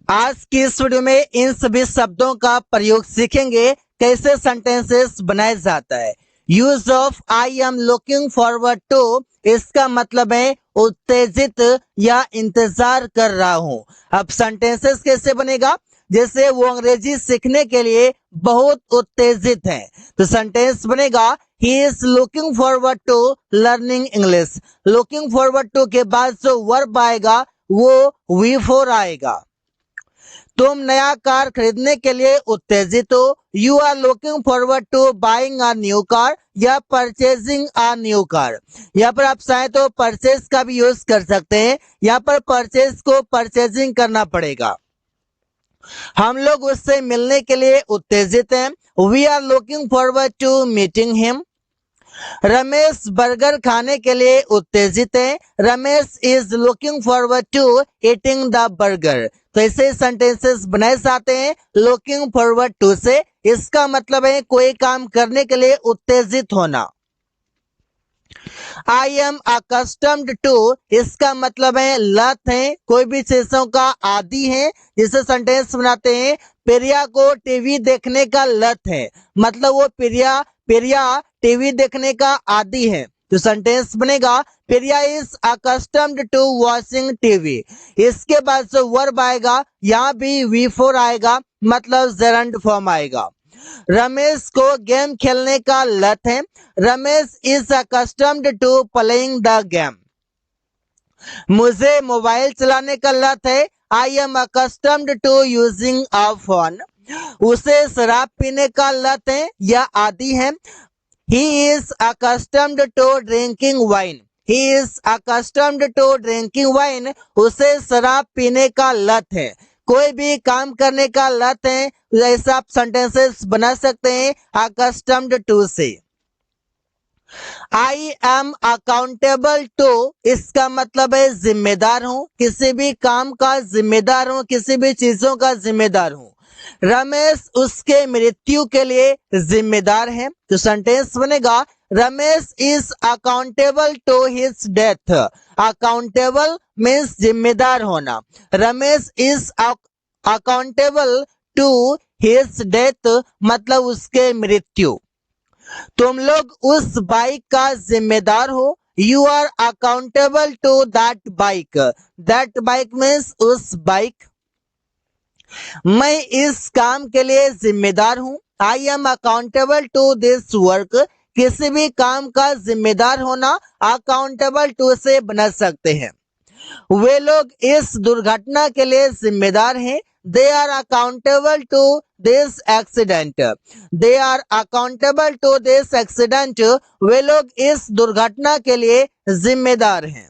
आज की इस वीडियो में इन सभी शब्दों का प्रयोग सीखेंगे, कैसे सेंटेंसेस बनाया जाता है। Use of I am looking forward to, इसका मतलब है उत्तेजित या इंतजार कर रहा हूं। अब सेंटेंसेस कैसे बनेगा, जैसे वो अंग्रेजी सीखने के लिए बहुत उत्तेजित है, तो सेंटेंस बनेगा he is looking forward to learning English. Looking forward to के बाद जो वर्ब आएगा वो वी फोर आएगा। तुम नया कार खरीदने के लिए उत्तेजित हो, you are looking forward to buying a new car या परचेजिंग अ न्यू कार। यहाँ पर आप चाहें तो परचेज का भी यूज कर सकते हैं, यहाँ पर परचेज को परचेजिंग करना पड़ेगा। हम लोग उससे मिलने के लिए उत्तेजित हैं, we are looking forward to meeting him. Ramesh burger खाने के लिए उत्तेजित है, Ramesh is looking forward to eating the burger. तो ऐसे सेंटेंसेस बनाए जाते हैं लुकिंग फॉरवर्ड टू से। इसका मतलब है कोई काम करने के लिए उत्तेजित होना। आई एम अकस्टम्ड टू, इसका मतलब है लत है, कोई भी चीजों का आदि है। जिसे सेंटेंस बनाते हैं प्रिया को टीवी देखने का लत है, मतलब वो प्रिया प्रिया टीवी देखने का आदि है। तो सेंटेंस बनेगा Priya is accustomed to watching TV. इसके बाद जो वर्ब आएगा यहाँ भी वी फोर आएगा, मतलब जेरंड फॉर्म आएगा। रमेश को गेम खेलने का लत है, Ramesh is accustomed to playing the game. मुझे मोबाइल चलाने का लत है, I am accustomed to using a phone. उसे शराब पीने का लत है या आदि है, he is accustomed to drinking wine. He is accustomed to drinking wine, उसे शराब पीने का लत है। कोई भी काम करने का लत है, ऐसा आप सेंटेंसेस बना सकते हैं अकस्टम्ड टू से। आई एम अकाउंटेबल टू, इसका मतलब है जिम्मेदार हूं, किसी भी काम का जिम्मेदार हूं, किसी भी चीजों का जिम्मेदार हूं। रमेश उसके मृत्यु के लिए जिम्मेदार है, तो सेंटेंस बनेगा Ramesh is accountable to his death. Accountable means जिम्मेदार होना, Ramesh is accountable to his death मतलब उसके मृत्यु। तुम लोग उस बाइक का जिम्मेदार हो, you are accountable to that bike. That bike means उस बाइक। मैं इस काम के लिए जिम्मेदार हूं, I am accountable to this work. किसी भी काम का जिम्मेदार होना अकाउंटेबल टू से बना सकते हैं। वे लोग इस दुर्घटना के लिए जिम्मेदार हैं, they are accountable to this accident. They are accountable to this accident, वे लोग इस दुर्घटना के लिए जिम्मेदार हैं।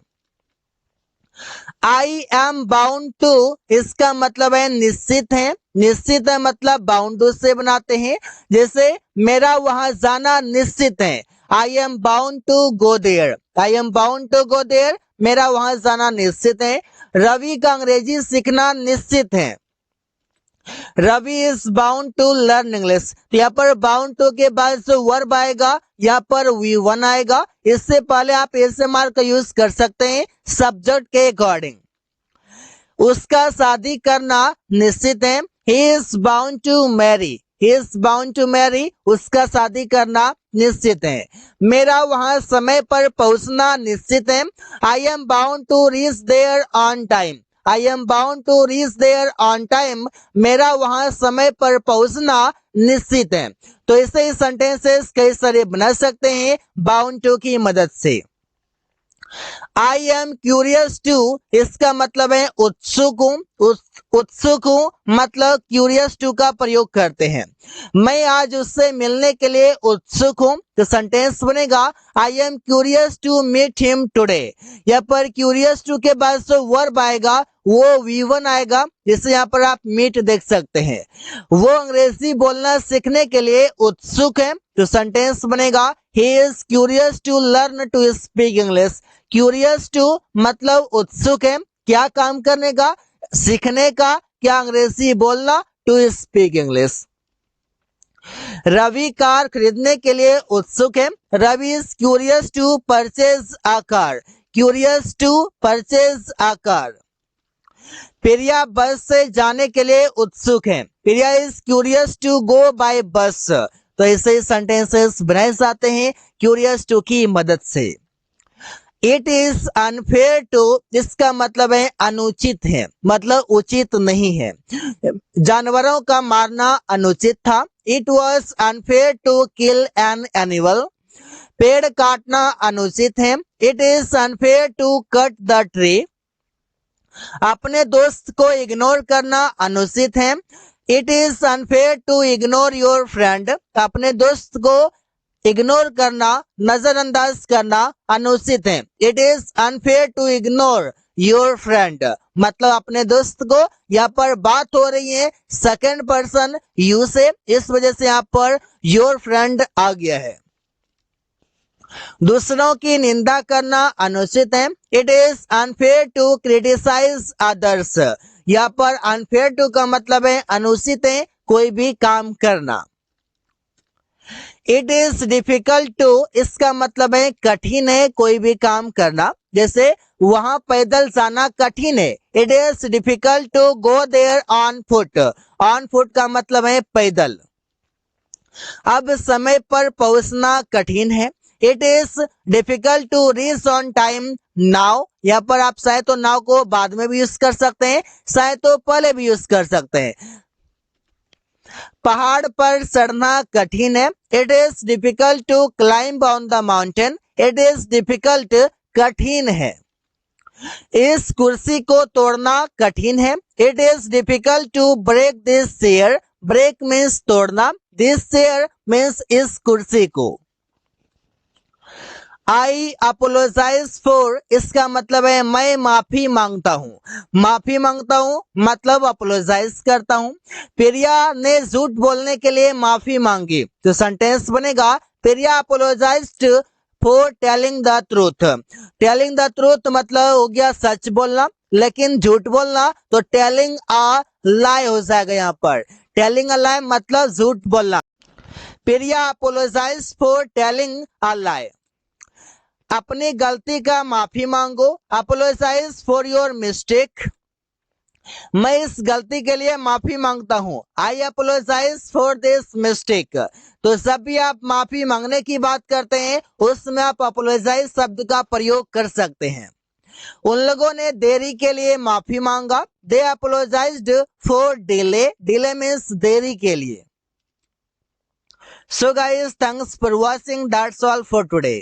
आई एम बाउंड टू, इसका मतलब है निश्चित है, निश्चित है मतलब बाउंड से बनाते हैं। जैसे मेरा वहां जाना निश्चित है, I am bound to go there. I am bound to go there, मेरा वहां जाना निश्चित है। रवि का अंग्रेजी सीखना निश्चित है, Ravi is bound to learn English. तो यहाँ पर बाउंड टू के बाद जो वर्ब आएगा यहाँ पर वी वन आएगा। इससे पहले आप ऐसे मार्क का यूज कर सकते हैं सब्जेक्ट के अकॉर्डिंग। उसका शादी करना निश्चित है, he is bound to marry. He is bound to marry, उसका शादी करना निश्चित है। मेरा वहां समय पर पहुंचना निश्चित है, I am bound to reach there on time. I am bound to reach there on time, मेरा वहां समय पर पहुंचना निश्चित है। तो ऐसे ही सेंटेंसेस कई सारे बना सकते हैं बाउंड टू की मदद से। आई एम क्यूरियस टू, इसका मतलब है उत्सुक हूं, उत्सुक हूं मतलब क्यूरियस टू का प्रयोग करते हैं। मैं आज उससे मिलने के लिए उत्सुक हूं, तो सेंटेंस बनेगा I am curious to meet him today. यहाँ पर क्यूरियस टू के बाद जो वर्ब आएगा वो वी वन आएगा, जिसे यहाँ पर आप मीट देख सकते हैं। वो अंग्रेजी बोलना सीखने के लिए उत्सुक है, तो सेंटेंस बनेगा he is curious to learn to speak English. Curious to मतलब उत्सुक है, क्या काम करने का, सीखने का, क्या अंग्रेजी बोलना, to speak English. Ravi car खरीदने के लिए उत्सुक है, Ravi is curious to purchase a car. Curious to purchase a car. Priya bus से जाने के लिए उत्सुक है। Priya is curious to go by bus. तो ऐसे सेंटेंसेस बनाए जाते हैं क्यूरियस टू की मदद से। इट इज अनफेयर टू, इसका मतलब है अनुचित है, मतलब उचित नहीं है। जानवरों का मारना अनुचित था। It was unfair to kill an animal. पेड़ काटना अनुचित है। It is unfair to cut the tree. अपने दोस्त को इग्नोर करना अनुचित है। It is unfair to ignore your friend. अपने दोस्त को इग्नोर करना, नजरअंदाज करना अनुचित है। It is unfair to ignore your friend, मतलब अपने दोस्त को। यहाँ पर बात हो रही है सेकंड पर्सन यू से, इस वजह से यहाँ पर योर फ्रेंड आ गया है। दूसरों की निंदा करना अनुचित है। It is unfair to criticise others. यहाँ पर अनफेयर टू का मतलब है अनुचित है कोई भी काम करना। इट इज डिफिकल्ट टू, इसका मतलब है कठिन है कोई भी काम करना। जैसे वहां पैदल जाना कठिन है। It is difficult to go there on foot. On foot का मतलब है पैदल। अब समय पर पहुंचना कठिन है। It is difficult to reach on time now. यहाँ पर आप चाहे तो नाउ को बाद में भी यूज कर सकते हैं, चाहे तो पहले भी यूज कर सकते हैं। पहाड़ पर चढ़ना कठिन है। It is difficult to climb on the mountain. It is difficult कठिन है। इस कुर्सी को तोड़ना कठिन है। It is difficult to break this chair. Break means तोड़ना, दिस चेयर मीन्स इस कुर्सी को। आई अपोलोजाइज फॉर, इसका मतलब है मैं माफी मांगता हूं। माफी मांगता हूं मतलब अपोलोजाइज करता हूं। प्रिया ने झूठ बोलने के लिए माफी मांगी, तो सेंटेंस बनेगा Priya apologized for telling the truth. Telling the truth मतलब हो गया सच बोलना, लेकिन झूठ बोलना तो टेलिंग अ लाई हो जाएगा। यहाँ पर टेलिंग अ लाई मतलब झूठ बोलना। Priya apologise for telling a lie. अपनी गलती का माफी मांगो। Apologise for your mistake. मैं इस गलती के लिए माफी मांगता हूं। I apologise for this mistake. तो जब भी आप माफी मांगने की बात करते हैं उसमें आप अपोलोजाइज शब्द का प्रयोग कर सकते हैं। उन लोगों ने देरी के लिए माफी मांगा। They apologized for delay. Delay means देरी के लिए। So guys, thanks for watching. That's all for today.